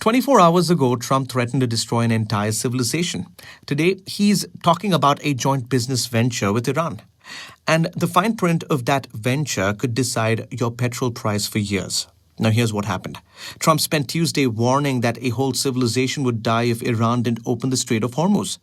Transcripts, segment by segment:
24 hours ago, Trump threatened to destroy an entire civilization. Today, he's talking about a joint business venture with Iran. And the fine print of that venture could decide your petrol price for years. Now, here's what happened. Trump spent Tuesday warning that a whole civilization would die if Iran didn't open the Strait of Hormuz.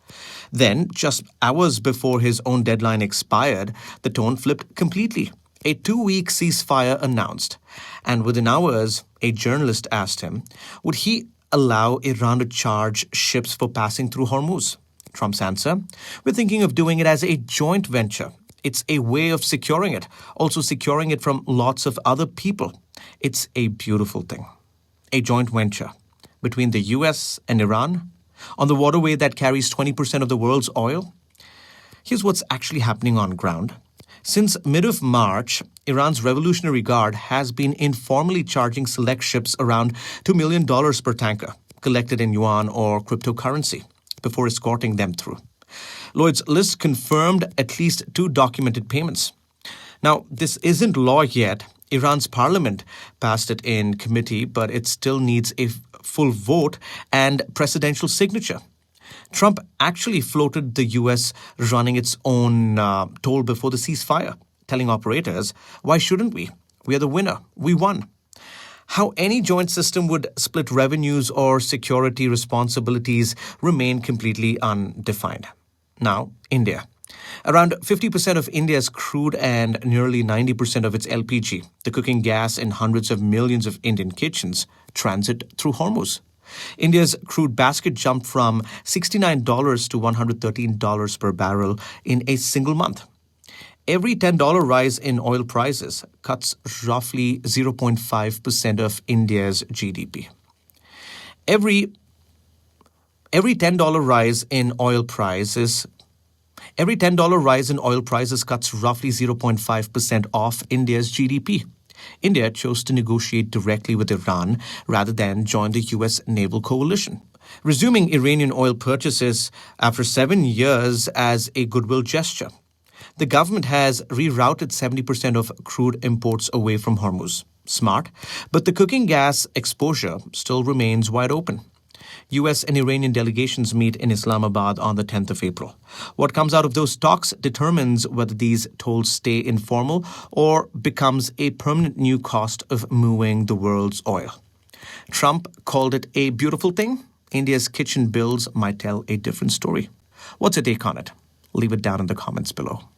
Then, just hours before his own deadline expired, the tone flipped completely. A 2-week ceasefire announced. And within hours, a journalist asked him, would he allow Iran to charge ships for passing through Hormuz? Trump's answer, we're thinking of doing it as a joint venture. It's a way of securing it, also securing it from lots of other people. It's a beautiful thing. A joint venture between the US and Iran on the waterway that carries 20% of the world's oil. Here's what's actually happening on ground. Since mid of March, Iran's Revolutionary Guard has been informally charging select ships around $2 million per tanker, collected in yuan or cryptocurrency, before escorting them through. Lloyd's List confirmed at least 2 documented payments. Now, this isn't law yet. Iran's parliament passed it in committee, but it still needs a full vote and presidential signature. Trump actually floated the U.S. running its own toll before the ceasefire, telling operators, why shouldn't we? We are the winner. We won. How any joint system would split revenues or security responsibilities remain completely undefined. Now, India. Around 50% of India's crude and nearly 90% of its LPG, the cooking gas in hundreds of millions of Indian kitchens, transit through Hormuz. India's crude basket jumped from $69 to $113 per barrel in a single month. Every $10 rise in oil prices cuts roughly 0.5% of India's GDP. Every $10 rise in oil prices cuts roughly 0.5% off India's GDP. India chose to negotiate directly with Iran rather than join the U.S. naval coalition, resuming Iranian oil purchases after 7 years as a goodwill gesture. The government has rerouted 70% of crude imports away from Hormuz. Smart, but the cooking gas exposure still remains wide open. U.S. and Iranian delegations meet in Islamabad on the 10th of April. What comes out of those talks determines whether these tolls stay informal or becomes a permanent new cost of moving the world's oil. Trump called it a beautiful thing. India's kitchen bills might tell a different story. What's your take on it? Leave it down in the comments below.